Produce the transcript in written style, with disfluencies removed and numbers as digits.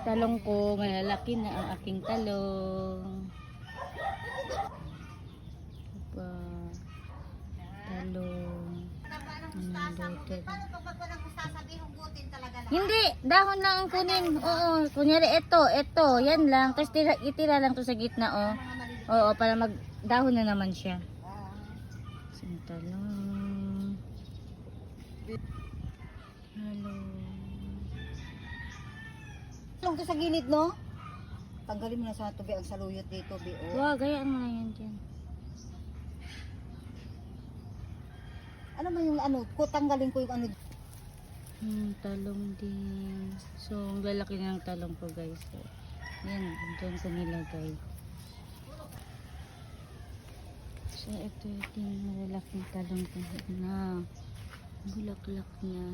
talong ko, malalaki na ang aking talong. Diba? Talong. Hindi, dahon lang ang kunin. Oo, kunyari ito, yan lang. Tapos itira lang to sa gitna, oh. Oo, para dahon na naman siya. Talong. Talong. Talong to sa gilid, no? Tanggalin mo na sa tubi ang saluyot dito, Bi. Wow, gayaan mo na yan dyan. Ano man yung ano, tanggalin ko yung ano. Talong din. So, ang lalaki na ng talong ko, guys. So, yan, dyan ko nilagay. So, ito yung malalaking talong ko na. Bulaklak na.